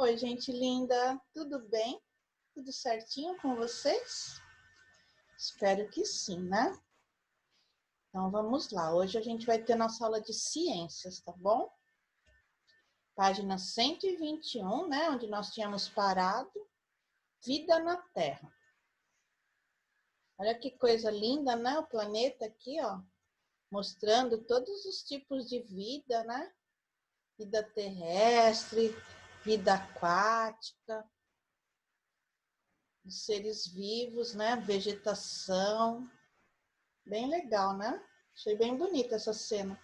Oi, gente linda, tudo bem? Tudo certinho com vocês? Espero que sim, né? Então vamos lá, hoje a gente vai ter nossa aula de ciências, tá bom? Página 121, né? Onde nós tínhamos parado, vida na Terra. Olha que coisa linda, né? O planeta aqui, ó, mostrando todos os tipos de vida, né? Vida terrestre, vida aquática, os seres vivos, né? Vegetação. Bem legal, né? Achei bem bonita essa cena.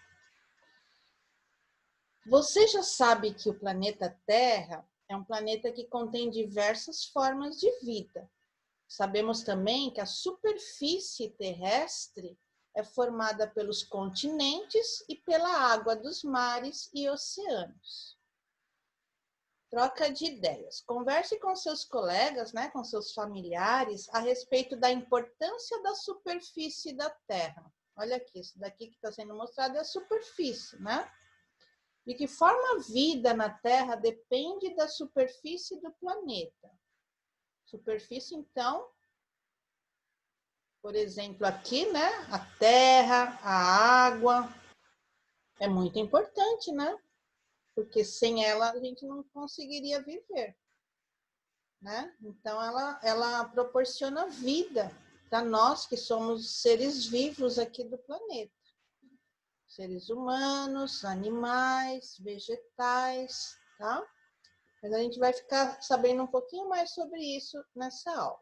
Você já sabe que o planeta Terra é um planeta que contém diversas formas de vida. Sabemos também que a superfície terrestre é formada pelos continentes e pela água dos mares e oceanos. Troca de ideias. Converse com seus colegas, né, com seus familiares, a respeito da importância da superfície da Terra. Olha aqui, isso daqui que está sendo mostrado é a superfície, né? De que forma a vida na Terra depende da superfície do planeta. Superfície, então, por exemplo, aqui, né? A terra, a água, é muito importante, né? Porque sem ela a gente não conseguiria viver, né? Então ela proporciona vida para nós que somos seres vivos aqui do planeta. Seres humanos, animais, vegetais, tá? Mas a gente vai ficar sabendo um pouquinho mais sobre isso nessa aula.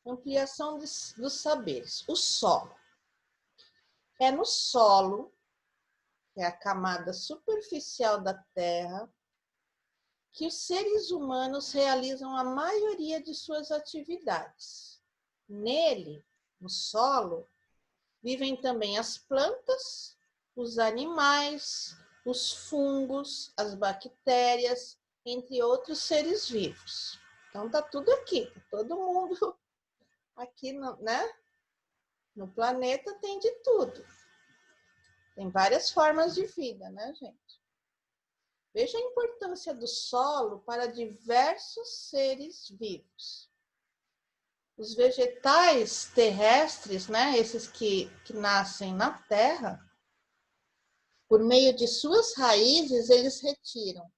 Ampliação dos saberes. O solo. É no solo, que é a camada superficial da Terra, que os seres humanos realizam a maioria de suas atividades. Nele, no solo, vivem também as plantas, os animais, os fungos, as bactérias, entre outros seres vivos. Então tá tudo aqui, tá todo mundo aqui, né? No planeta tem de tudo. Tem várias formas de vida, né, gente? Veja a importância do solo para diversos seres vivos. Os vegetais terrestres, né, esses que nascem na Terra, por meio de suas raízes, eles retiram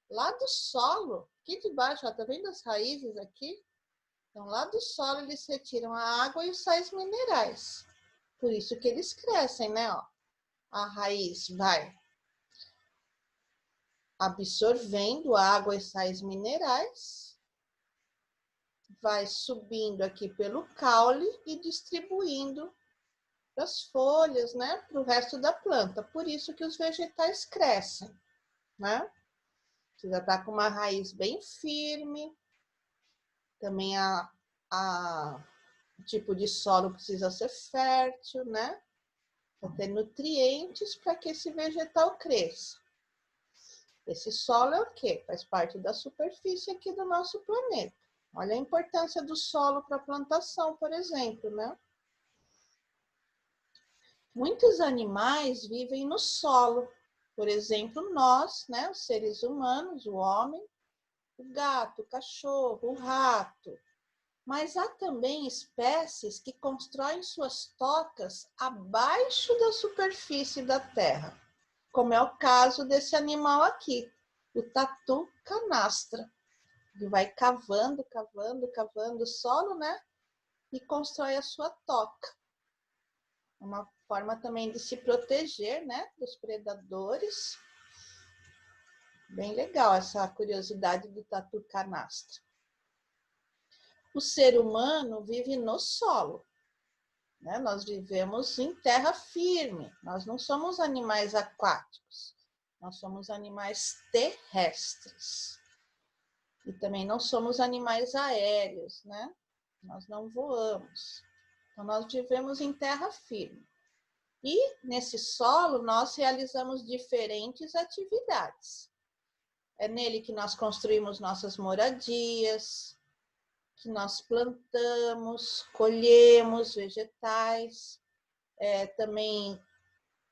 lá do solo, aqui de baixo, ó, tá vendo as raízes aqui? Então, lá do solo, eles retiram a água e os sais minerais. Por isso que eles crescem, né? Ó. A raiz vai absorvendo água e sais minerais, vai subindo aqui pelo caule e distribuindo as folhas, né, para o resto da planta. Por isso que os vegetais crescem, né? Precisa estar com uma raiz bem firme. Também o tipo de solo precisa ser fértil, né? Para ter nutrientes para que esse vegetal cresça. Esse solo é o quê? Faz parte da superfície aqui do nosso planeta. Olha a importância do solo para a plantação, por exemplo, né? Muitos animais vivem no solo. Por exemplo, nós, né, os seres humanos, o homem, o gato, o cachorro, o rato. Mas há também espécies que constroem suas tocas abaixo da superfície da terra, como é o caso desse animal aqui, o tatu canastra. Ele vai cavando, cavando, cavando o solo, né? E constrói a sua toca. Uma forma também de se proteger, né? Dos predadores. Bem legal essa curiosidade do tatu canastra. O ser humano vive no solo. Né? Nós vivemos em terra firme. Nós não somos animais aquáticos. Nós somos animais terrestres. E também não somos animais aéreos, né? Nós não voamos. Então, nós vivemos em terra firme. E, nesse solo, nós realizamos diferentes atividades. É nele que nós construímos nossas moradias, que nós plantamos, colhemos vegetais. Também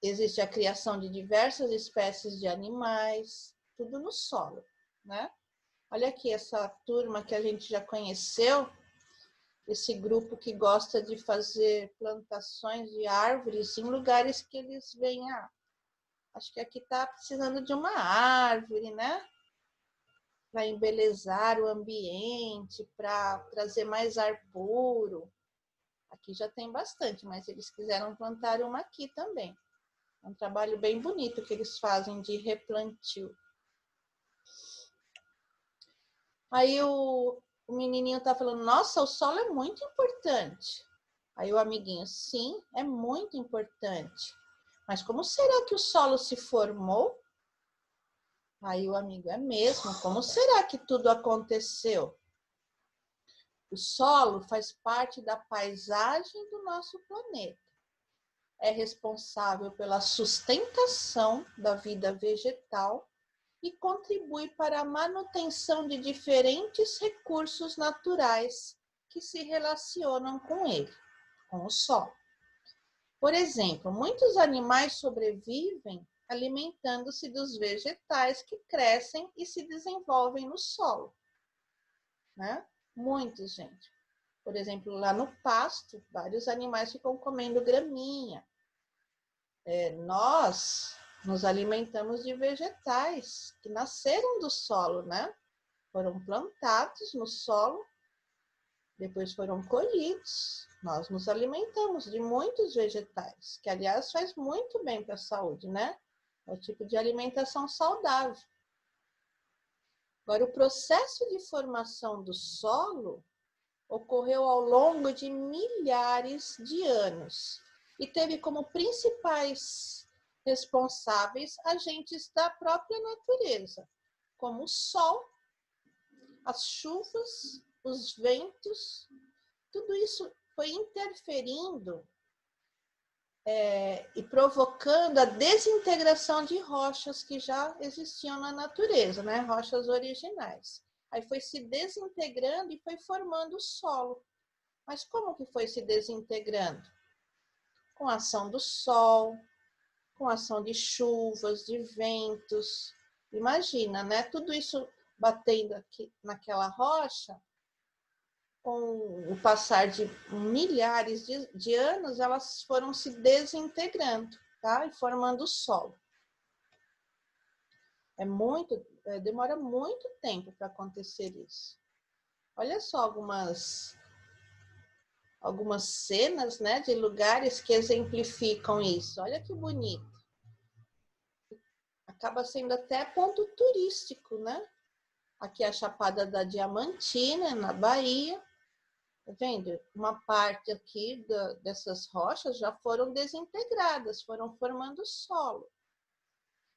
existe a criação de diversas espécies de animais. tudo no solo, né? Olha aqui essa turma que a gente já conheceu, esse grupo que gosta de fazer plantações de árvores em lugares que eles veem, acho que aqui está precisando de uma árvore, né? Para embelezar o ambiente, para trazer mais ar puro. Aqui já tem bastante, mas eles quiseram plantar uma aqui também. É um trabalho bem bonito que eles fazem de replantio. Aí o menininho tá falando, nossa, o solo é muito importante. Aí o amiguinho, sim, é muito importante. Mas como será que o solo se formou? Aí o amigo, é mesmo? Como será que tudo aconteceu? O solo faz parte da paisagem do nosso planeta. É responsável pela sustentação da vida vegetal e contribui para a manutenção de diferentes recursos naturais que se relacionam com ele, com o solo. Por exemplo, muitos animais sobrevivem alimentando-se dos vegetais que crescem e se desenvolvem no solo, né? Muitos, gente. Por exemplo, lá no pasto, vários animais ficam comendo graminha. Nós nos alimentamos de vegetais que nasceram do solo, né? Foram plantados no solo, depois foram colhidos. Nós nos alimentamos de muitos vegetais, que aliás faz muito bem para a saúde, né? É o tipo de alimentação saudável. Agora, o processo de formação do solo ocorreu ao longo de milhares de anos e teve como principais responsáveis agentes da própria natureza, como o sol, as chuvas, os ventos. Tudo isso foi interferindo e provocando a desintegração de rochas que já existiam na natureza, né? Rochas originais. Aí foi se desintegrando e foi formando o solo. Mas como que foi se desintegrando? Com a ação do sol, com a ação de chuvas, de ventos. Imagina, né? Tudo isso batendo aqui naquela rocha, com o passar de milhares de anos, elas foram se desintegrando, tá? E formando o solo. Demora muito tempo para acontecer isso. Olha só algumas cenas, né, de lugares que exemplificam isso. Olha que bonito. Acaba sendo até ponto turístico, né? Aqui é a Chapada da Diamantina, na Bahia. Tá vendo? Uma parte aqui dessas rochas já foram desintegradas, foram formando solo.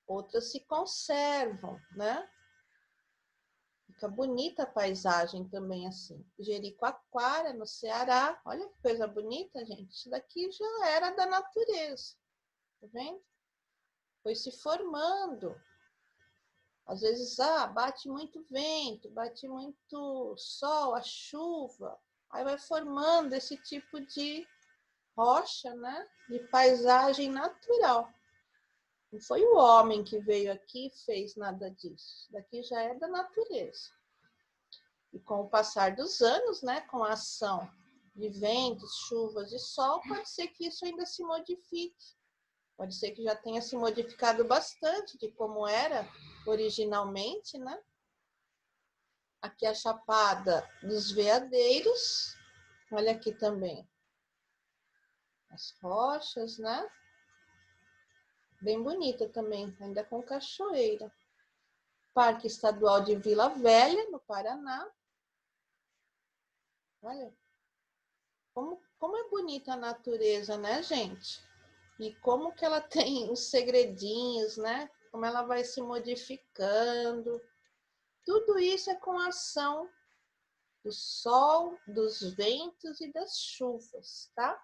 Outras se conservam, né? Fica bonita a paisagem também assim. Jericoacoara, no Ceará. Olha que coisa bonita, gente. Isso daqui já era da natureza. Tá vendo? Foi se formando. Às vezes, bate muito vento, bate muito sol, a chuva. Aí vai formando esse tipo de rocha, né? De paisagem natural. Não foi o homem que veio aqui e fez nada disso. Daqui já é da natureza. E com o passar dos anos, né, com a ação de ventos, chuvas e sol, pode ser que isso ainda se modifique. Pode ser que já tenha se modificado bastante de como era originalmente, né? Aqui a Chapada dos Veadeiros. Olha aqui também as rochas, né? Bem bonita também, ainda com cachoeira. Parque Estadual de Vila Velha, no Paraná. Olha, como é bonita a natureza, né, gente? E como que ela tem os segredinhos, né? Como ela vai se modificando. Tudo isso é com a ação do sol, dos ventos e das chuvas, tá?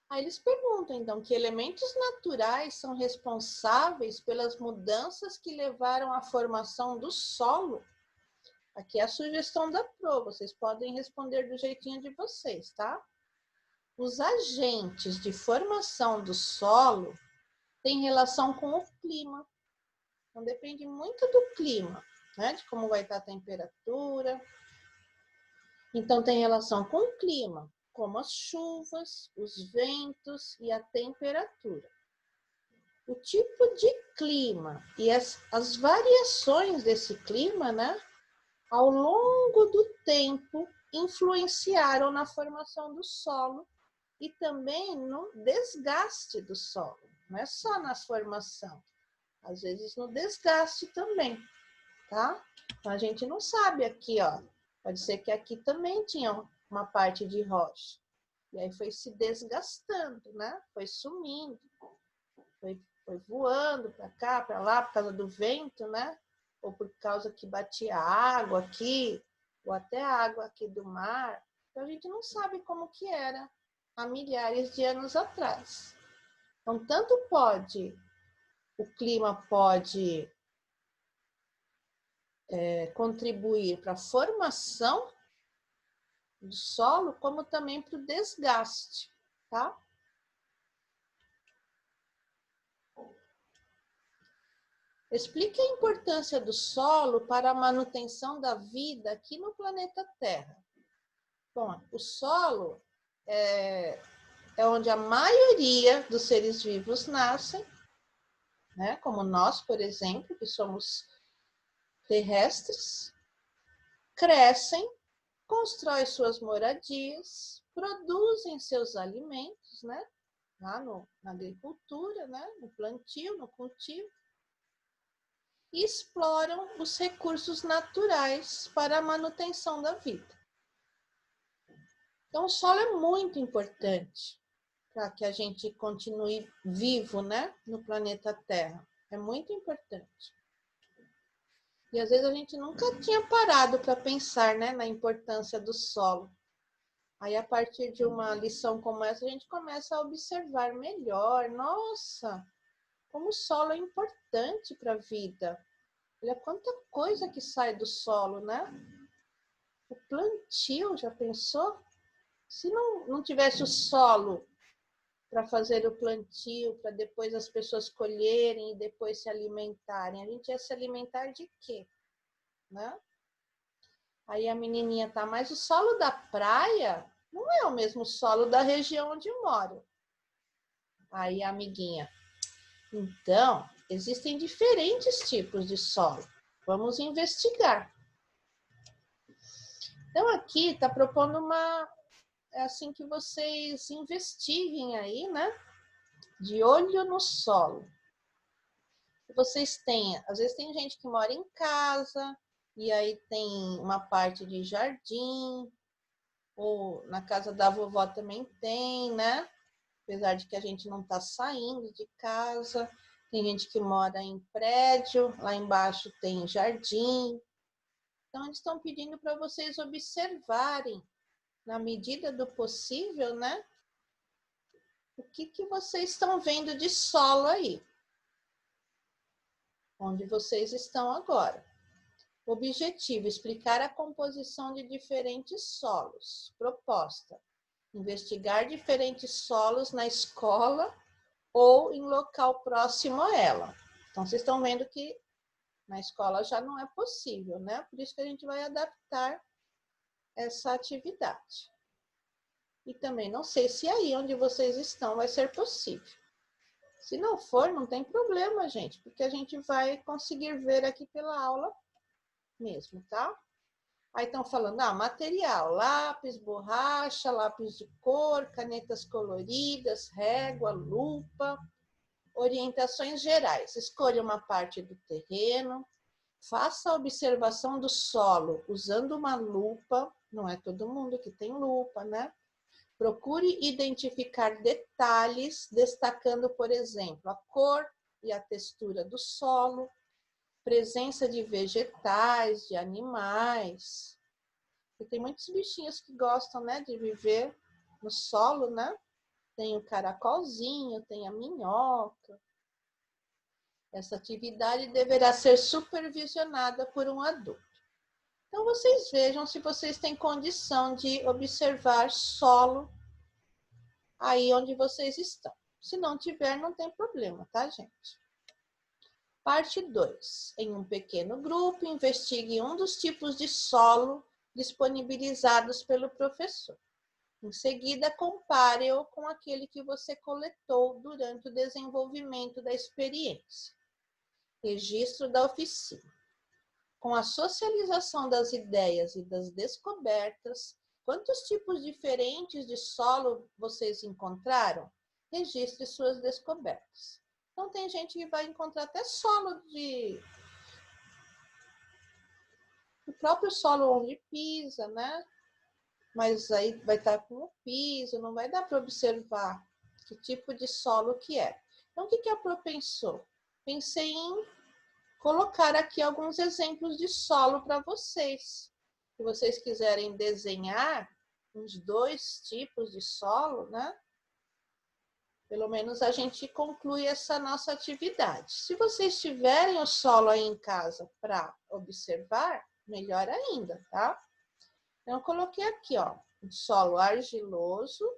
Aí eles perguntam, então, que elementos naturais são responsáveis pelas mudanças que levaram à formação do solo? Aqui é a sugestão da prova, vocês podem responder do jeitinho de vocês, tá? Os agentes de formação do solo têm relação com o clima. Então, depende muito do clima, né? De como vai estar a temperatura. Então, tem relação com o clima, como as chuvas, os ventos e a temperatura. O tipo de clima e as variações desse clima, né? Ao longo do tempo, influenciaram na formação do solo e também no desgaste do solo. Não é só na formação, às vezes no desgaste também, tá? Então, a gente não sabe aqui, ó. Pode ser que aqui também tinha uma parte de rocha. E aí foi se desgastando, né? Foi sumindo. Foi voando para cá, para lá, por causa do vento, né? Ou por causa que batia água aqui, ou até a água aqui do mar. Então, a gente não sabe como que era há milhares de anos atrás. Então, tanto o clima pode contribuir para a formação do solo, como também para o desgaste, tá? Explique a importância do solo para a manutenção da vida aqui no planeta Terra. Bom, o solo é onde a maioria dos seres vivos nascem, né? Como nós, por exemplo, que somos terrestres, crescem, constroem suas moradias, produzem seus alimentos, né? Lá na agricultura, né? No plantio, no cultivo, e exploram os recursos naturais para a manutenção da vida. Então, o solo é muito importante para que a gente continue vivo, né, no planeta Terra. É muito importante. E às vezes a gente nunca tinha parado para pensar, né, na importância do solo. Aí, a partir de uma lição como essa, a gente começa a observar melhor. Nossa, como o solo é importante para a vida. Olha quanta coisa que sai do solo, né? O plantio, já pensou? Se não tivesse o solo para fazer o plantio, para depois as pessoas colherem e depois se alimentarem, a gente ia se alimentar de quê? Né? Aí a menininha tá, mas o solo da praia não é o mesmo solo da região onde eu moro. Aí a amiguinha, então, existem diferentes tipos de solo. Vamos investigar. Então, aqui está propondo é assim que vocês investiguem aí, né? De olho no solo. Vocês têm, às vezes tem gente que mora em casa, e aí tem uma parte de jardim, ou na casa da vovó também tem, né? Apesar de que a gente não está saindo de casa. Tem gente que mora em prédio, lá embaixo tem jardim. Então, eles estão pedindo para vocês observarem, na medida do possível, né? O que vocês estão vendo de solo aí? Onde vocês estão agora. Objetivo: explicar a composição de diferentes solos. Proposta: investigar diferentes solos na escola ou em local próximo a ela. Então, vocês estão vendo que na escola já não é possível, né? Por isso que a gente vai adaptar essa atividade. E também não sei se aí onde vocês estão vai ser possível. Se não for, não tem problema, gente, porque a gente vai conseguir ver aqui pela aula mesmo, tá? Aí estão falando, material, lápis, borracha, lápis de cor, canetas coloridas, régua, lupa, orientações gerais. Escolha uma parte do terreno, faça a observação do solo usando uma lupa, não é todo mundo que tem lupa, né? Procure identificar detalhes, destacando, por exemplo, a cor e a textura do solo, presença de vegetais, de animais. E tem muitos bichinhos que gostam, né, de viver no solo, né? Tem o caracolzinho, tem a minhoca. Essa atividade deverá ser supervisionada por um adulto. Então, vocês vejam se vocês têm condição de observar solo aí onde vocês estão. Se não tiver, não tem problema, tá, gente? Parte 2. Em um pequeno grupo, investigue um dos tipos de solo disponibilizados pelo professor. Em seguida, compare-o com aquele que você coletou durante o desenvolvimento da experiência. Registro da oficina. Com a socialização das ideias e das descobertas, quantos tipos diferentes de solo vocês encontraram? Registre suas descobertas. Então, tem gente que vai encontrar até solo o próprio solo onde pisa, né? Mas aí vai estar com o piso, não vai dar para observar que tipo de solo que é. Então, o que a Pro pensou? Pensei em colocar aqui alguns exemplos de solo para vocês. Se vocês quiserem desenhar uns 2 tipos de solo, né? Pelo menos a gente conclui essa nossa atividade. Se vocês tiverem o solo aí em casa para observar, melhor ainda, tá? Então, eu coloquei aqui, ó, um solo argiloso,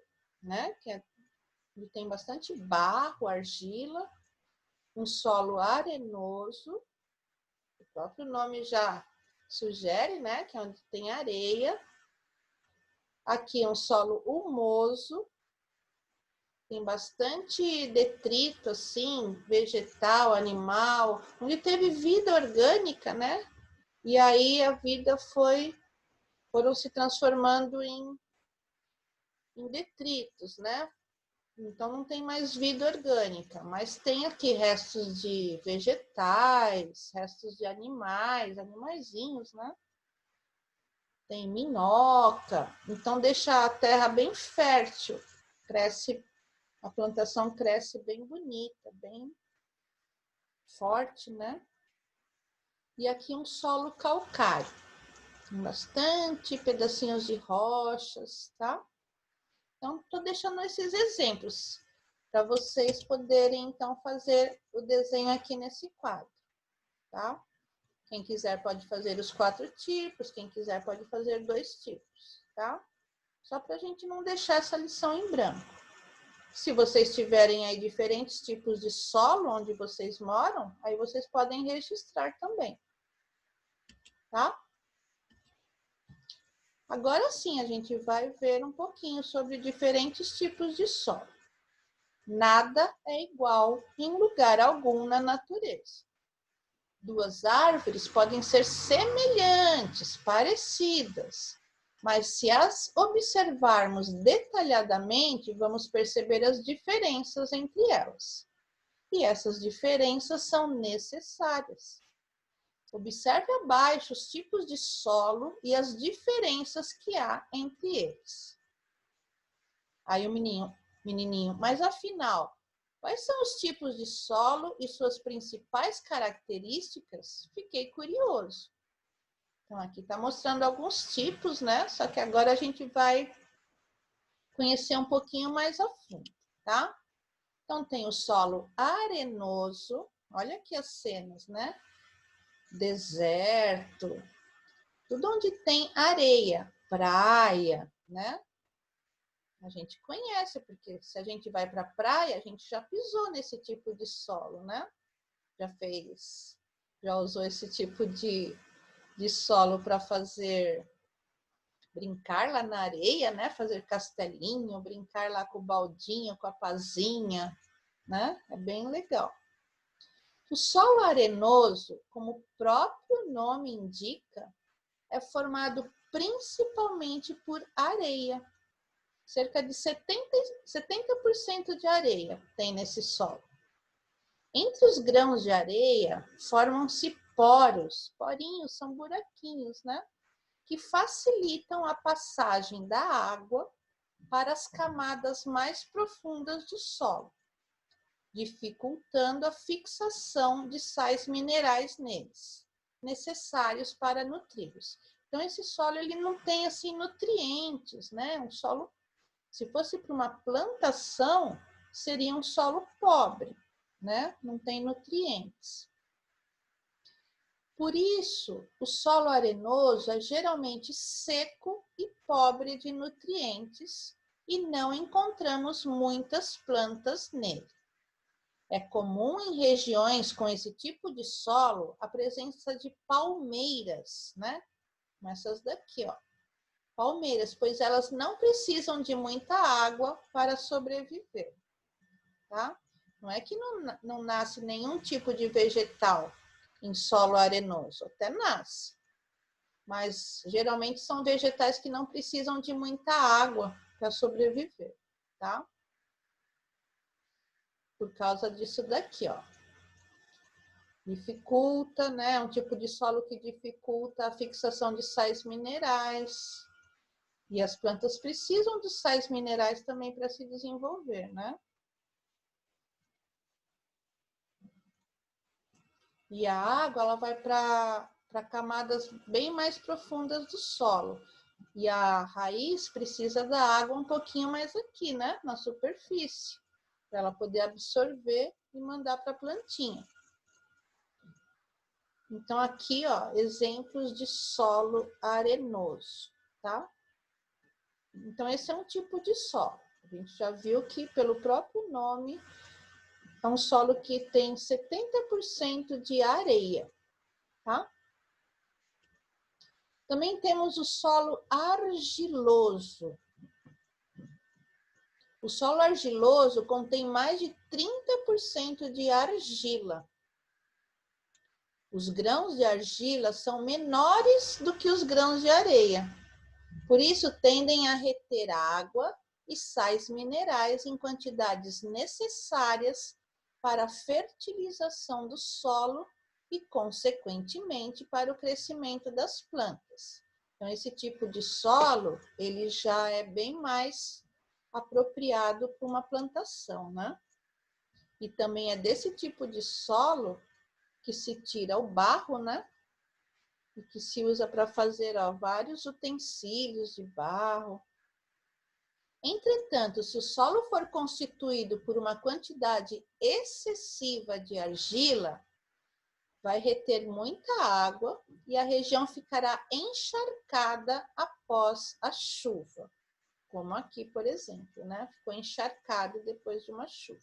né? Que tem bastante barro, argila. Um solo arenoso, o próprio nome já sugere, né? Que é onde tem areia. Aqui um solo humoso. Tem bastante detrito, assim, vegetal, animal, onde teve vida orgânica, né? E aí a vida foram se transformando em detritos, né? Então não tem mais vida orgânica, mas tem aqui restos de vegetais, restos de animais, animaizinhos, né? Tem minhoca, então deixa a terra bem fértil, a plantação cresce bem bonita, bem forte, né? E aqui um solo calcário, com bastante pedacinhos de rochas, tá? Então, estou deixando esses exemplos para vocês poderem, então, fazer o desenho aqui nesse quadro, tá? Quem quiser pode fazer os 4 tipos, quem quiser pode fazer 2 tipos, tá? Só para a gente não deixar essa lição em branco. Se vocês tiverem aí diferentes tipos de solo onde vocês moram, aí vocês podem registrar também, tá? Agora sim, a gente vai ver um pouquinho sobre diferentes tipos de solo. Nada é igual em lugar algum na natureza. 2 árvores podem ser semelhantes, parecidas, mas se as observarmos detalhadamente, vamos perceber as diferenças entre elas. E essas diferenças são necessárias. Observe abaixo os tipos de solo e as diferenças que há entre eles. Aí o menininho, mas afinal, quais são os tipos de solo e suas principais características? Fiquei curioso. Então, aqui está mostrando alguns tipos, né? Só que agora a gente vai conhecer um pouquinho mais a fundo, tá? Então, tem o solo arenoso. Olha aqui as cenas, né? Deserto. Tudo onde tem areia, praia, né? A gente conhece, porque se a gente vai para a praia, a gente já pisou nesse tipo de solo, né? Já usou esse tipo de solo para brincar lá na areia, né? Fazer castelinho, brincar lá com o baldinho, com a pazinha, né? É bem legal. O solo arenoso, como o próprio nome indica, é formado principalmente por areia. Cerca de 70% de areia tem nesse solo. Entre os grãos de areia, formam-se poros. Porinhos são buraquinhos, né? Que facilitam a passagem da água para as camadas mais profundas do solo, dificultando a fixação de sais minerais neles, necessários para nutri-los. Então, esse solo ele não tem assim nutrientes, né? Um solo, se fosse para uma plantação, seria um solo pobre, né? Não tem nutrientes. Por isso, o solo arenoso é geralmente seco e pobre de nutrientes e não encontramos muitas plantas nele. É comum em regiões com esse tipo de solo a presença de palmeiras, né? Como essas daqui, ó. Palmeiras, pois elas não precisam de muita água para sobreviver, tá? Não é que não nasce nenhum tipo de vegetal em solo arenoso, até nasce. Mas geralmente são vegetais que não precisam de muita água para sobreviver, tá? Por causa disso daqui, ó. Dificulta, né? É um tipo de solo que dificulta a fixação de sais minerais. E as plantas precisam dos sais minerais também para se desenvolver, né? E a água, ela vai para camadas bem mais profundas do solo. E a raiz precisa da água um pouquinho mais aqui, né? Na superfície, para ela poder absorver e mandar para a plantinha. Então, aqui, ó, exemplos de solo arenoso, tá? Então, esse é um tipo de solo. A gente já viu que, pelo próprio nome, é um solo que tem 70% de areia, tá? Também temos o solo argiloso. O solo argiloso contém mais de 30% de argila. Os grãos de argila são menores do que os grãos de areia. Por isso, tendem a reter água e sais minerais em quantidades necessárias para a fertilização do solo e, consequentemente, para o crescimento das plantas. Então, esse tipo de solo, ele já é bem mais apropriado para uma plantação, né? E também é desse tipo de solo que se tira o barro, né? E que se usa para fazer, ó, vários utensílios de barro. Entretanto, se o solo for constituído por uma quantidade excessiva de argila, vai reter muita água e a região ficará encharcada após a chuva. Como aqui, por exemplo, né? Ficou encharcado depois de uma chuva.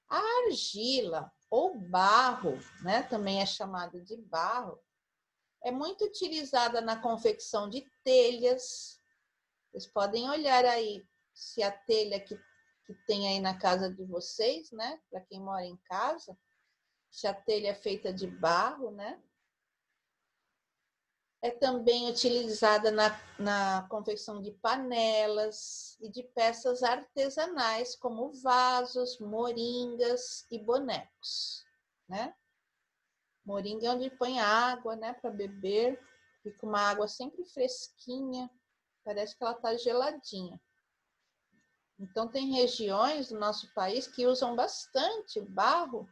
A argila ou barro, né? Também é chamado de barro, é muito utilizada na confecção de telhas. Vocês podem olhar aí se a telha que tem aí na casa de vocês, né? Para quem mora em casa, se a telha é feita de barro, né? É também utilizada na confecção de panelas e de peças artesanais, como vasos, moringas e bonecos, né? Moringa é onde põe água, né, para beber. Fica uma água sempre fresquinha, parece que ela está geladinha. Então, tem regiões do nosso país que usam bastante barro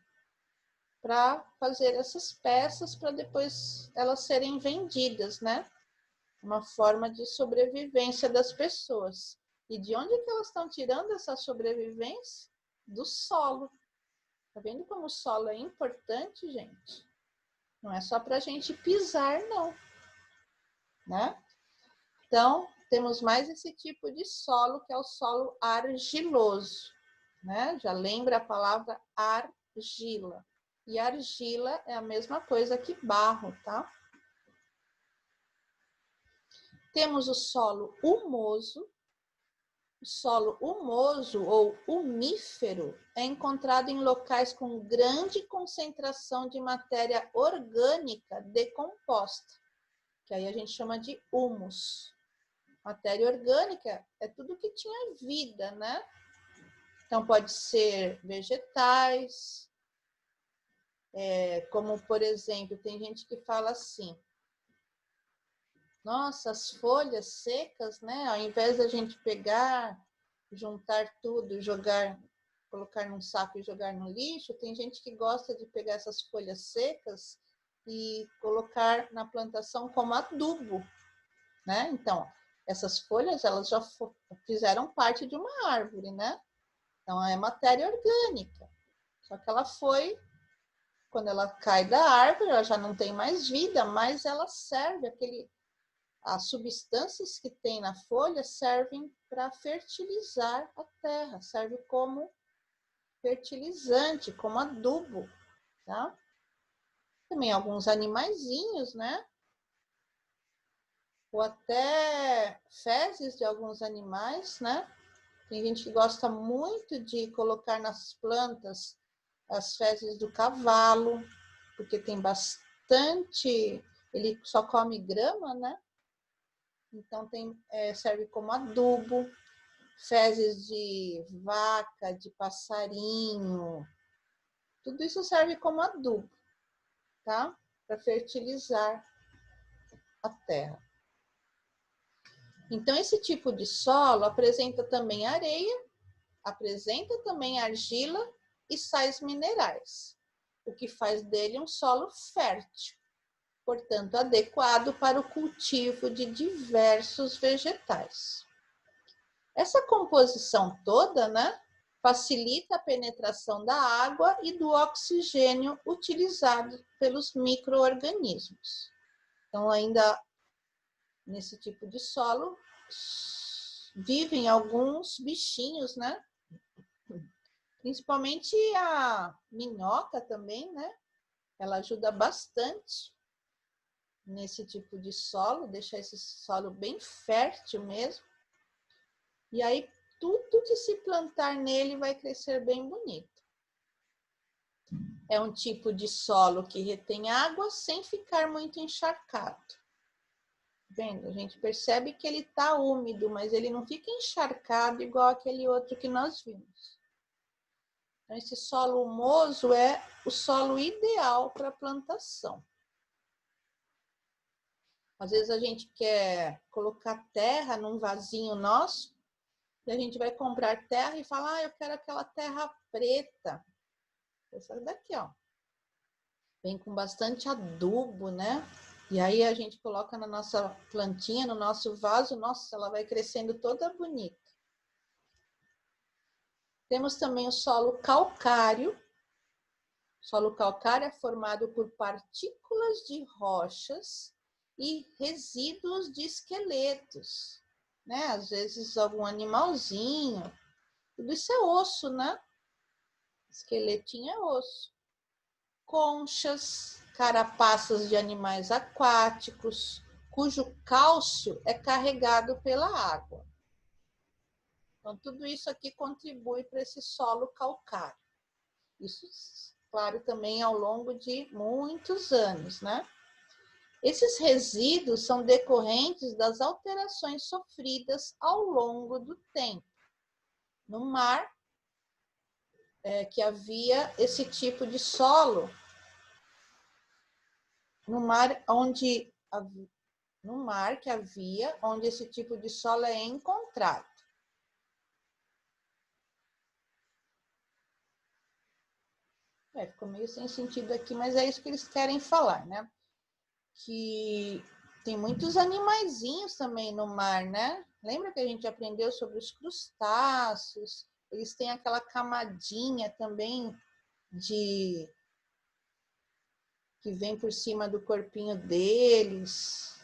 para fazer essas peças, para depois elas serem vendidas, né? Uma forma de sobrevivência das pessoas. E de onde que elas estão tirando essa sobrevivência? Do solo. Tá vendo como o solo é importante, gente? Não é só para a gente pisar, não. Né? Então, temos mais esse tipo de solo, que é o solo argiloso. Né? Já lembra a palavra argila. E argila é a mesma coisa que barro, tá? Temos o solo humoso. O solo humoso ou umífero é encontrado em locais com grande concentração de matéria orgânica decomposta, que aí a gente chama de humus. Matéria orgânica é tudo que tinha vida, né? Então, pode ser vegetais, como, por exemplo, tem gente que fala assim, nossa, as folhas secas, né? Ao invés da gente pegar, juntar tudo, colocar num saco e jogar no lixo, tem gente que gosta de pegar essas folhas secas e colocar na plantação como adubo, né? Então, essas folhas, elas já fizeram parte de uma árvore, né? Então, é matéria orgânica. Só que ela foi, quando ela cai da árvore, ela já não tem mais vida, mas ela serve, as substâncias que tem na folha servem para fertilizar a terra, serve como fertilizante, como adubo, tá? Também alguns animaizinhos, né? Ou até fezes de alguns animais, né? Tem gente que gosta muito de colocar nas plantas as fezes do cavalo, porque tem bastante, ele só come grama, né? Então serve como adubo, fezes de vaca, de passarinho, tudo isso serve como adubo, tá? Para fertilizar a terra. Então, esse tipo de solo apresenta também areia, apresenta também argila e sais minerais, o que faz dele um solo fértil, portanto, adequado para o cultivo de diversos vegetais. Essa composição toda, né, facilita a penetração da água e do oxigênio utilizado pelos micro-organismos. Então, ainda nesse tipo de solo, vivem alguns bichinhos, né? Principalmente a minhoca também, né? Ela ajuda bastante nesse tipo de solo, deixar esse solo bem fértil mesmo. E aí, tudo que se plantar nele vai crescer bem bonito. É um tipo de solo que retém água sem ficar muito encharcado. Vendo? A gente percebe que ele está úmido, mas ele não fica encharcado igual aquele outro que nós vimos. Então, esse solo humoso é o solo ideal para plantação. Às vezes a gente quer colocar terra num vasinho nosso, e a gente vai comprar terra e fala, ah, eu quero aquela terra preta. Essa daqui, ó. Vem com bastante adubo, né? E aí a gente coloca na nossa plantinha, no nosso vaso, nossa, ela vai crescendo toda bonita. Temos também o solo calcário. O solo calcário é formado por partículas de rochas e resíduos de esqueletos, né? Às vezes algum animalzinho. Tudo isso é osso, né? Esqueletinho é osso. Conchas, carapaças de animais aquáticos, cujo cálcio é carregado pela água. Então, tudo isso aqui contribui para esse solo calcário. Isso, claro, também ao longo de muitos anos, né? Esses resíduos são decorrentes das alterações sofridas ao longo do tempo. No mar, que havia esse tipo de solo, no mar que havia, onde esse tipo de solo é encontrado. Ficou meio sem sentido aqui, mas é isso que eles querem falar, né? Que tem muitos animaizinhos também no mar, né? Lembra que a gente aprendeu sobre os crustáceos? Eles têm aquela camadinha também que vem por cima do corpinho deles.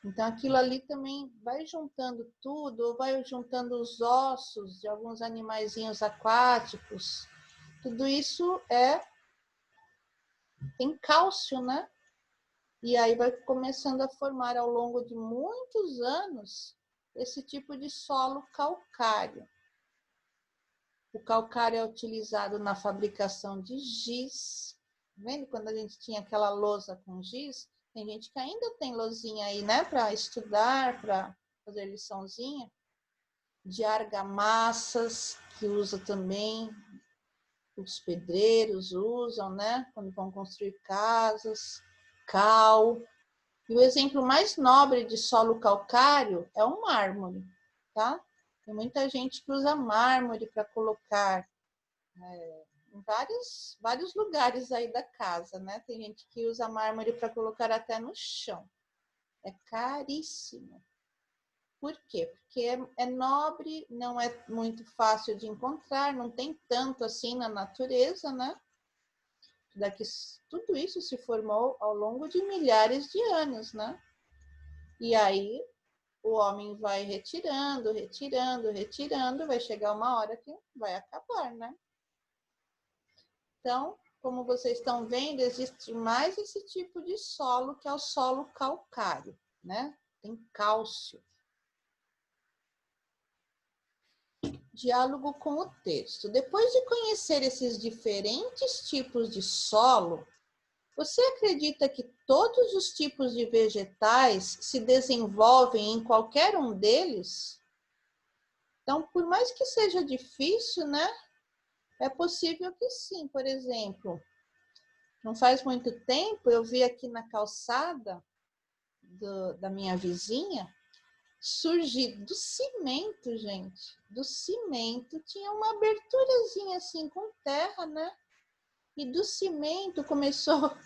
Então, aquilo ali também vai juntando tudo, ou vai juntando os ossos de alguns animaizinhos aquáticos. Tudo isso tem cálcio, né? E aí vai começando a formar ao longo de muitos anos esse tipo de solo calcário. O calcário é utilizado na fabricação de giz. Vendo quando a gente tinha aquela lousa com giz? Tem gente que ainda tem lousinha aí, né? Para estudar, para fazer liçãozinha. De argamassas, que usa também, os pedreiros usam, né? Quando vão construir casas. Cal. E o exemplo mais nobre de solo calcário é o mármore, tá? Tem muita gente que usa mármore para colocar em vários lugares aí da casa, né? Tem gente que usa mármore para colocar até no chão. É caríssimo. Por quê? Porque é nobre, não é muito fácil de encontrar, não tem tanto assim na natureza, né? Tudo isso se formou ao longo de milhares de anos, né? E aí o homem vai retirando, vai chegar uma hora que vai acabar, né? Então, como vocês estão vendo, existe mais esse tipo de solo, que é o solo calcário, né? Tem cálcio. Diálogo com o texto. Depois de conhecer esses diferentes tipos de solo, você acredita que todos os tipos de vegetais se desenvolvem em qualquer um deles? Então, por mais que seja difícil, né? É possível que sim. Por exemplo, não faz muito tempo, eu vi aqui na calçada da minha vizinha, surgir do cimento, gente. Do cimento tinha uma aberturazinha assim com terra, né? E do cimento começou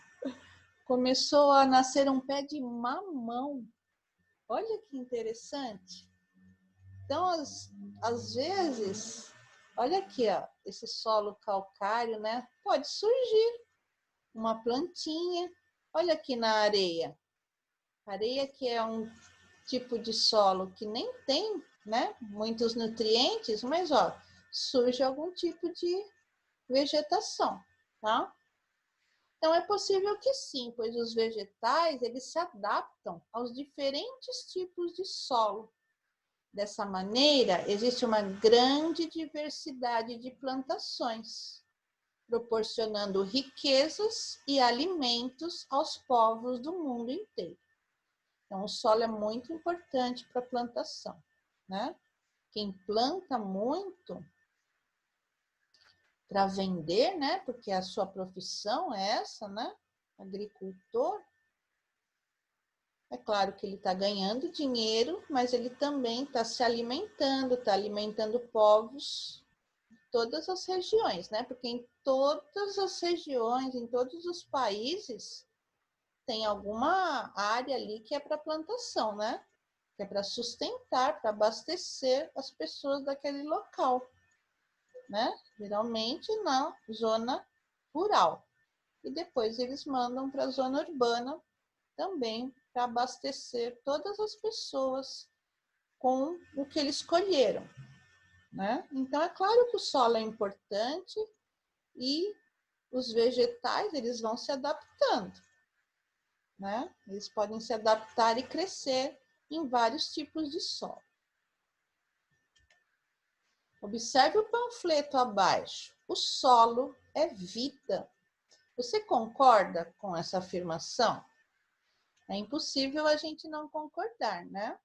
a nascer um pé de mamão. Olha que interessante. Então, às vezes, olha aqui, ó, esse solo calcário, né? Pode surgir uma plantinha. Olha aqui na areia. Areia que é um tipo de solo que nem tem, né, muitos nutrientes, mas ó, surge algum tipo de vegetação, tá? Então é possível que sim, pois os vegetais, eles se adaptam aos diferentes tipos de solo. Dessa maneira, existe uma grande diversidade de plantações, proporcionando riquezas e alimentos aos povos do mundo inteiro. Então, o solo é muito importante para a plantação, né? Quem planta muito para vender, né? Porque a sua profissão é essa, né? Agricultor. É claro que ele está ganhando dinheiro, mas ele também está se alimentando, está alimentando povos de todas as regiões, né? Porque em todas as regiões, em todos os países, tem alguma área ali que é para plantação, né? Que é para sustentar, para abastecer as pessoas daquele local, né? Geralmente na zona rural. E depois eles mandam para a zona urbana também para abastecer todas as pessoas com o que eles colheram, né? Então é claro que o solo é importante e os vegetais, eles vão se adaptando, né? Eles podem se adaptar e crescer em vários tipos de solo. Observe o panfleto abaixo. O solo é vida. Você concorda com essa afirmação? É impossível a gente não concordar, né?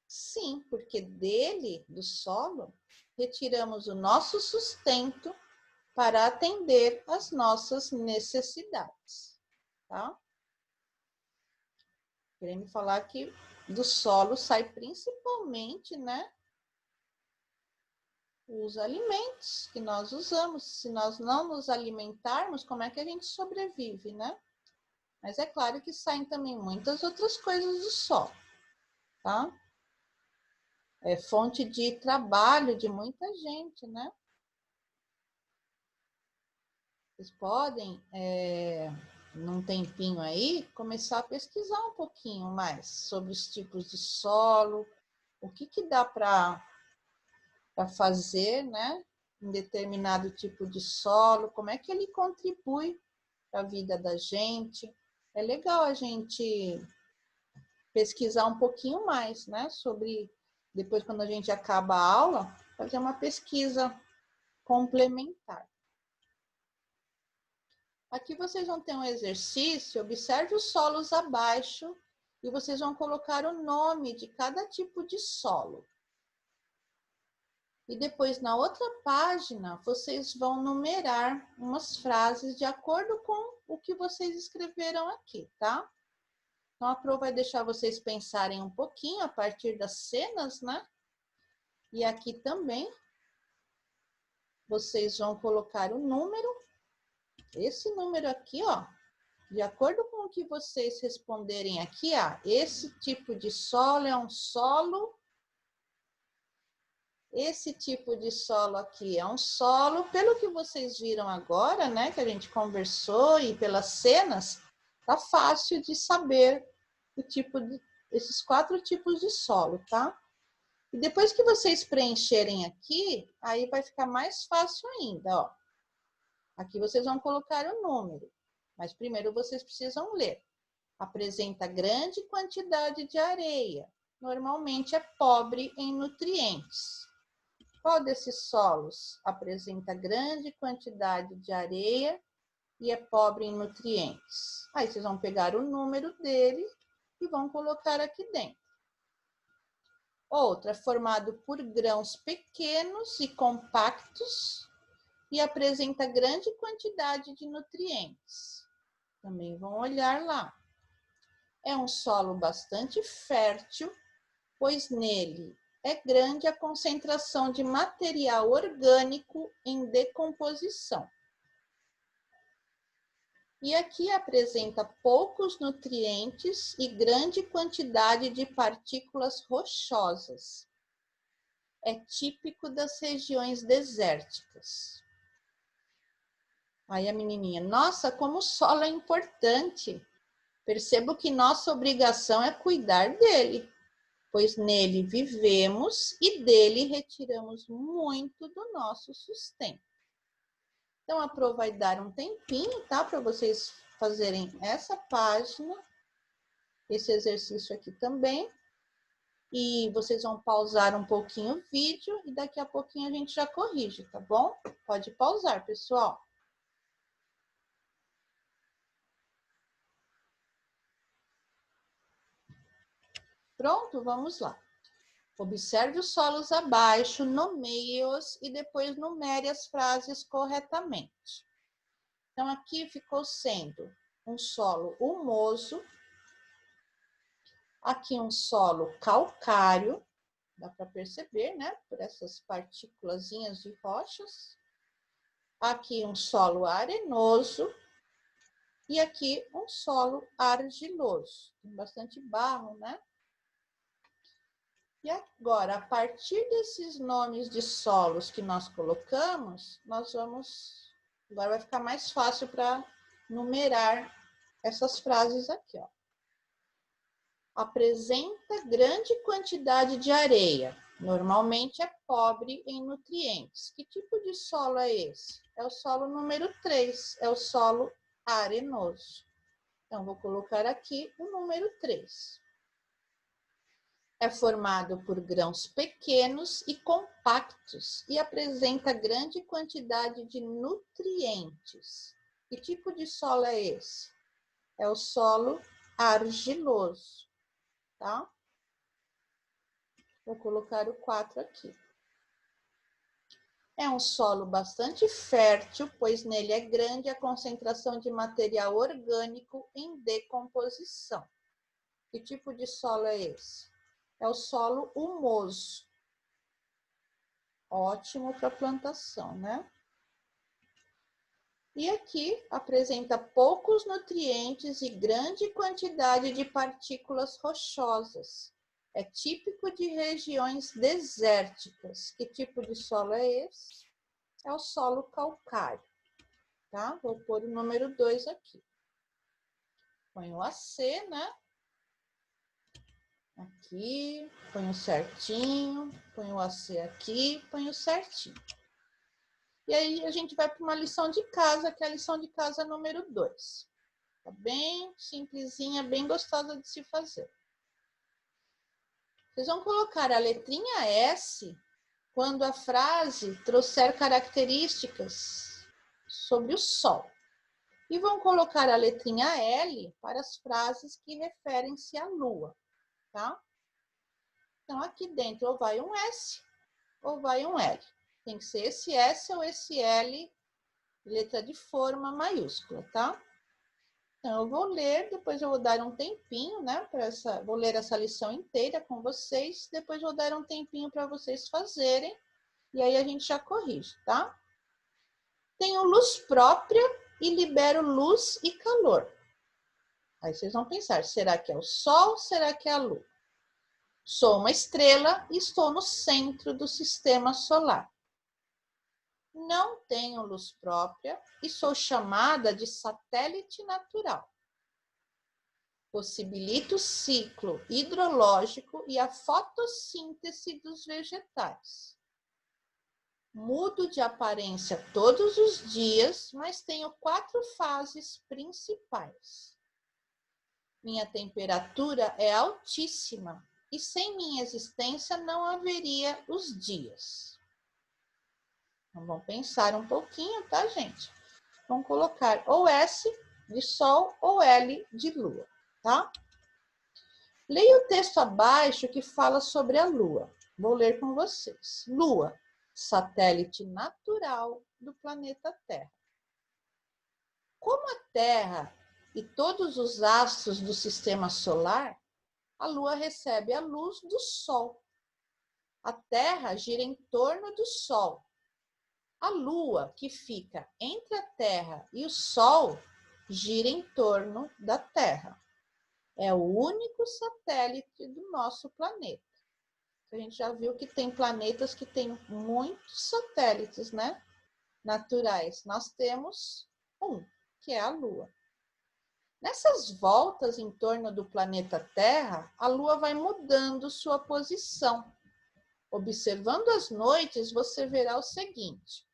Sim, porque dele, do solo, retiramos o nosso sustento para atender às nossas necessidades, tá? Querendo falar que do solo sai principalmente, né, os alimentos que nós usamos. Se nós não nos alimentarmos, como é que a gente sobrevive, né? Mas é claro que saem também muitas outras coisas do solo, tá? É fonte de trabalho de muita gente, né? Vocês podem, num tempinho aí, começar a pesquisar um pouquinho mais sobre os tipos de solo, o que dá para fazer, né? Em determinado tipo de solo, como é que ele contribui para a vida da gente. É legal a gente pesquisar um pouquinho mais, né? Sobre, depois quando a gente acaba a aula, fazer uma pesquisa complementar. Aqui vocês vão ter um exercício, observe os solos abaixo e vocês vão colocar o nome de cada tipo de solo. E depois, na outra página, vocês vão numerar umas frases de acordo com o que vocês escreveram aqui, tá? Então, a Pro vai deixar vocês pensarem um pouquinho a partir das cenas, né? E aqui também, vocês vão colocar o número, esse número aqui, ó. De acordo com o que vocês responderem aqui, ó, esse tipo de solo é um solo. Esse tipo de solo aqui é um solo, pelo que vocês viram agora, né, que a gente conversou e pelas cenas, tá fácil de saber o tipo de, esses 4 tipos de solo, tá? E depois que vocês preencherem aqui, aí vai ficar mais fácil ainda, ó. Aqui vocês vão colocar o número, mas primeiro vocês precisam ler. Apresenta grande quantidade de areia. Normalmente é pobre em nutrientes. Qual desses solos apresenta grande quantidade de areia e é pobre em nutrientes? Aí vocês vão pegar o número dele e vão colocar aqui dentro. Outro é formado por grãos pequenos e compactos e apresenta grande quantidade de nutrientes. Também vão olhar lá. É um solo bastante fértil, pois nele é grande a concentração de material orgânico em decomposição. E aqui apresenta poucos nutrientes e grande quantidade de partículas rochosas. É típico das regiões desérticas. Aí a menininha, nossa, como o solo é importante. Percebo que nossa obrigação é cuidar dele, pois nele vivemos e dele retiramos muito do nosso sustento. Então, a Pro vai dar um tempinho, tá? Para vocês fazerem essa página, esse exercício aqui também. E vocês vão pausar um pouquinho o vídeo e daqui a pouquinho a gente já corrige, tá bom? Pode pausar, pessoal. Pronto, vamos lá. Observe os solos abaixo, nomeie-os e depois numere as frases corretamente. Então, aqui ficou sendo um solo humoso, aqui um solo calcário, dá para perceber, né? Por essas partículazinhas de rochas. Aqui um solo arenoso e aqui um solo argiloso. Tem bastante barro, né? E agora, a partir desses nomes de solos que nós colocamos, nós vamos... Agora vai ficar mais fácil para numerar essas frases aqui, ó. Apresenta grande quantidade de areia. Normalmente é pobre em nutrientes. Que tipo de solo é esse? É o solo número 3, é o solo arenoso. Então, vou colocar aqui o número 3. É formado por grãos pequenos e compactos e apresenta grande quantidade de nutrientes. Que tipo de solo é esse? É o solo argiloso, tá? Vou colocar o 4 aqui. É um solo bastante fértil, pois nele é grande a concentração de material orgânico em decomposição. Que tipo de solo é esse? É o solo humoso. Ótimo para plantação, né? E aqui apresenta poucos nutrientes e grande quantidade de partículas rochosas. É típico de regiões desérticas. Que tipo de solo é esse? É o solo calcário, tá? Vou pôr o número 2 aqui. Põe o AC, né? Aqui, ponho certinho, ponho o AC aqui, ponho certinho. E aí a gente vai para uma lição de casa, que é a lição de casa número 2. Tá bem simplesinha, bem gostosa de se fazer. Vocês vão colocar a letrinha S quando a frase trouxer características sobre o Sol. E vão colocar a letrinha L para as frases que referem-se à Lua, tá? Então, aqui dentro ou vai um S ou vai um L. Tem que ser esse S ou esse L, letra de forma maiúscula, tá? Então, eu vou ler, depois eu vou dar um tempinho, né? Vou ler essa lição inteira com vocês, depois vou dar um tempinho para vocês fazerem, e aí a gente já corrige, tá? Tenho luz própria e libero luz e calor. Aí vocês vão pensar, será que é o Sol, será que é a Lua? Sou uma estrela e estou no centro do sistema solar. Não tenho luz própria e sou chamada de satélite natural. Possibilita o ciclo hidrológico e a fotossíntese dos vegetais. Mudo de aparência todos os dias, mas tenho 4 fases principais. Minha temperatura é altíssima e sem minha existência não haveria os dias. Então, vamos pensar um pouquinho, tá, gente? Vamos colocar ou S de Sol ou L de Lua, tá? Leia o texto abaixo que fala sobre a Lua. Vou ler com vocês. Lua, satélite natural do planeta Terra. Como a Terra e todos os astros do sistema solar, a Lua recebe a luz do Sol. A Terra gira em torno do Sol. A Lua, que fica entre a Terra e o Sol, gira em torno da Terra. É o único satélite do nosso planeta. A gente já viu que tem planetas que têm muitos satélites, né? Naturais. Nós temos um, que é a Lua. Nessas voltas em torno do planeta Terra, a Lua vai mudando sua posição. Observando as noites, você verá o seguinte.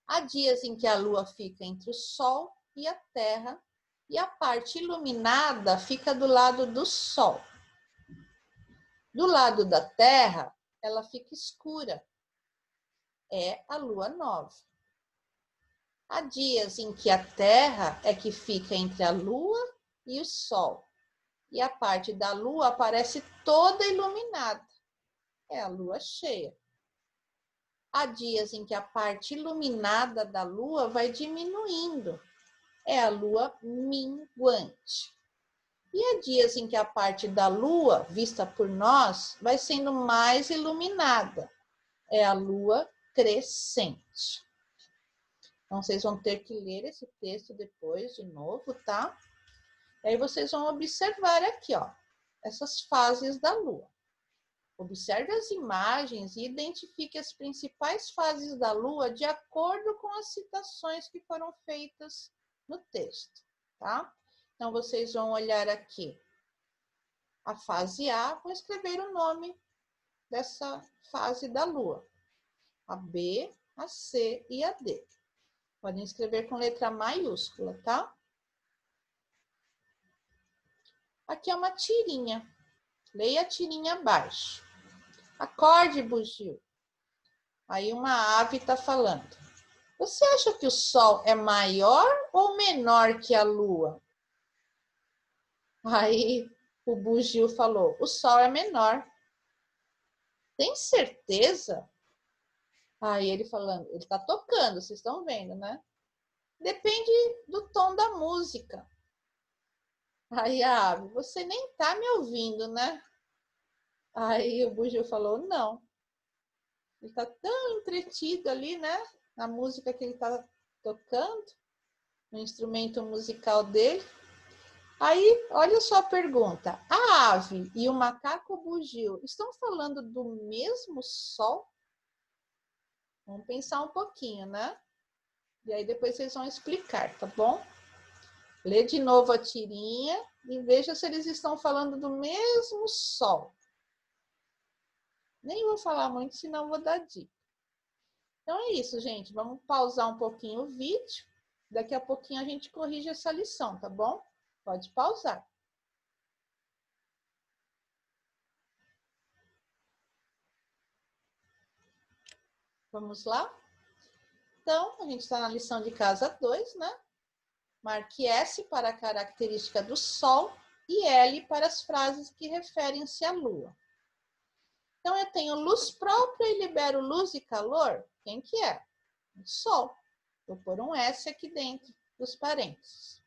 Há dias em que a Lua fica entre o Sol e a Terra, e a parte iluminada fica do lado do Sol. Do lado da Terra, ela fica escura. É a Lua nova. Há dias em que a Terra é que fica entre a Lua e o Sol. E a parte da Lua aparece toda iluminada. É a Lua cheia. Há dias em que a parte iluminada da Lua vai diminuindo. É a Lua minguante. E há dias em que a parte da Lua, vista por nós, vai sendo mais iluminada. É a Lua crescente. Então, vocês vão ter que ler esse texto depois de novo, tá? E aí vocês vão observar aqui, ó, essas fases da Lua. Observe as imagens e identifique as principais fases da Lua de acordo com as citações que foram feitas no texto, tá? Então, vocês vão olhar aqui a fase A, vou escrever o nome dessa fase da Lua. A B, a C e a D. Podem escrever com letra maiúscula, tá? Aqui é uma tirinha. Leia a tirinha abaixo. Acorde, bugio. Aí uma ave está falando. Você acha que o Sol é maior ou menor que a Lua? Aí o bugio falou, o Sol é menor. Tem certeza? Aí ele falando, ele está tocando, vocês estão vendo, né? Depende do tom da música. Aí a ave, você nem está me ouvindo, né? Aí o bugio falou, não. Ele está tão entretido ali, né? Na música que ele está tocando, no instrumento musical dele. Aí, olha só a pergunta. A ave e o macaco bugio estão falando do mesmo sol? Vamos pensar um pouquinho, né? E aí depois vocês vão explicar, tá bom? Lê de novo a tirinha e veja se eles estão falando do mesmo sol. Nem vou falar muito, senão vou dar dica. Então é isso, gente. Vamos pausar um pouquinho o vídeo. Daqui a pouquinho a gente corrige essa lição, tá bom? Pode pausar. Vamos lá? Então, a gente está na lição de casa 2, né? Marque S para a característica do Sol e L para as frases que referem-se à Lua. Então, eu tenho luz própria e libero luz e calor. Quem que é? O Sol. Vou pôr um S aqui dentro dos parênteses.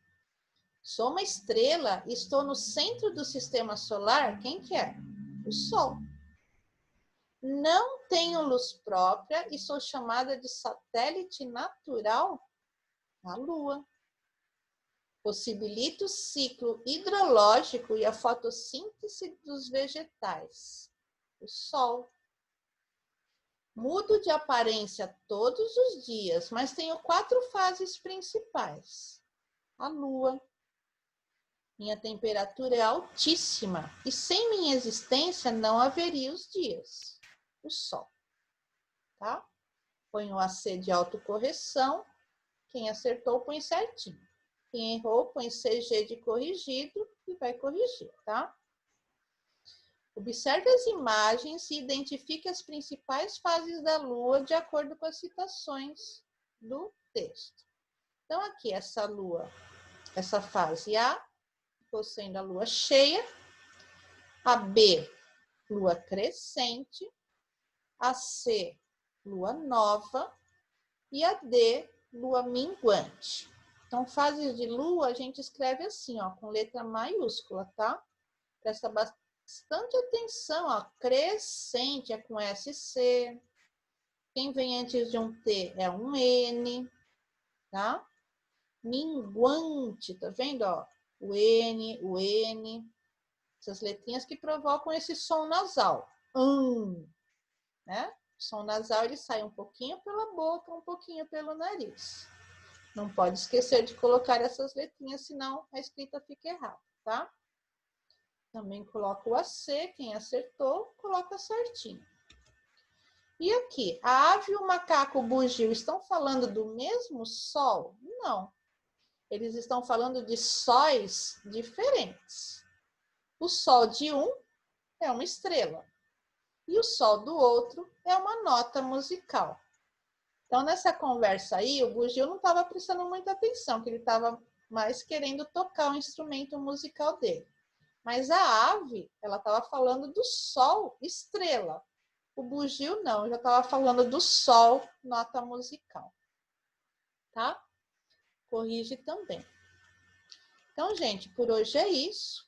Sou uma estrela e estou no centro do sistema solar. Quem que é? O Sol. Não tenho luz própria e sou chamada de satélite natural? A Lua. Possibilita o ciclo hidrológico e a fotossíntese dos vegetais. O Sol. Mudo de aparência todos os dias, mas tenho 4 fases principais. A Lua. Minha temperatura é altíssima e sem minha existência não haveria os dias. O Sol. Tá? põe o AC de autocorreção. Quem acertou, põe certinho. Quem errou, põe CG de corrigido e vai corrigir, tá? Observe as imagens e identifique as principais fases da Lua de acordo com as citações do texto. Então, aqui, essa Lua, essa fase A, ficou sendo a Lua cheia. A B, Lua crescente. A C, Lua nova. E a D, Lua minguante. Então, fases de Lua, a gente escreve assim, ó, com letra maiúscula, tá? Presta bastante atenção, ó. Crescente é com SC. Quem vem antes de um T é um N, tá? Minguante, tá vendo, ó? O N. Essas letrinhas que provocam esse som nasal. Né? O som nasal, ele sai um pouquinho pela boca, um pouquinho pelo nariz. Não pode esquecer de colocar essas letrinhas, senão a escrita fica errada, tá? Também coloca o AC, quem acertou, coloca certinho. E aqui, a ave e o macaco bugio estão falando do mesmo sol? Não. Eles estão falando de sóis diferentes. O sol de um é uma estrela. E o sol do outro é uma nota musical. Então, nessa conversa aí, o bugio não estava prestando muita atenção, que ele estava mais querendo tocar o instrumento musical dele. Mas a ave, ela estava falando do sol, estrela. O bugio não, já estava falando do sol, nota musical. Tá? Corrige também. Então, gente, por hoje é isso.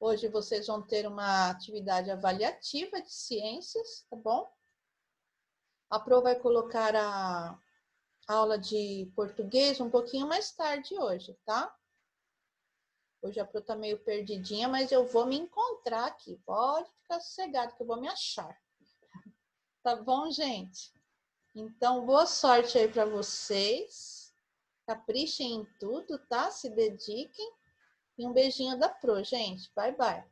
Hoje vocês vão ter uma atividade avaliativa de ciências, tá bom? A Pro vai colocar a aula de português um pouquinho mais tarde hoje, tá? Hoje a Pro tá meio perdidinha, mas eu vou me encontrar aqui. Pode ficar sossegado que eu vou me achar. Tá bom, gente? Então, boa sorte aí para vocês. Caprichem em tudo, tá? Se dediquem. E um beijinho da Pro, gente. Bye, bye.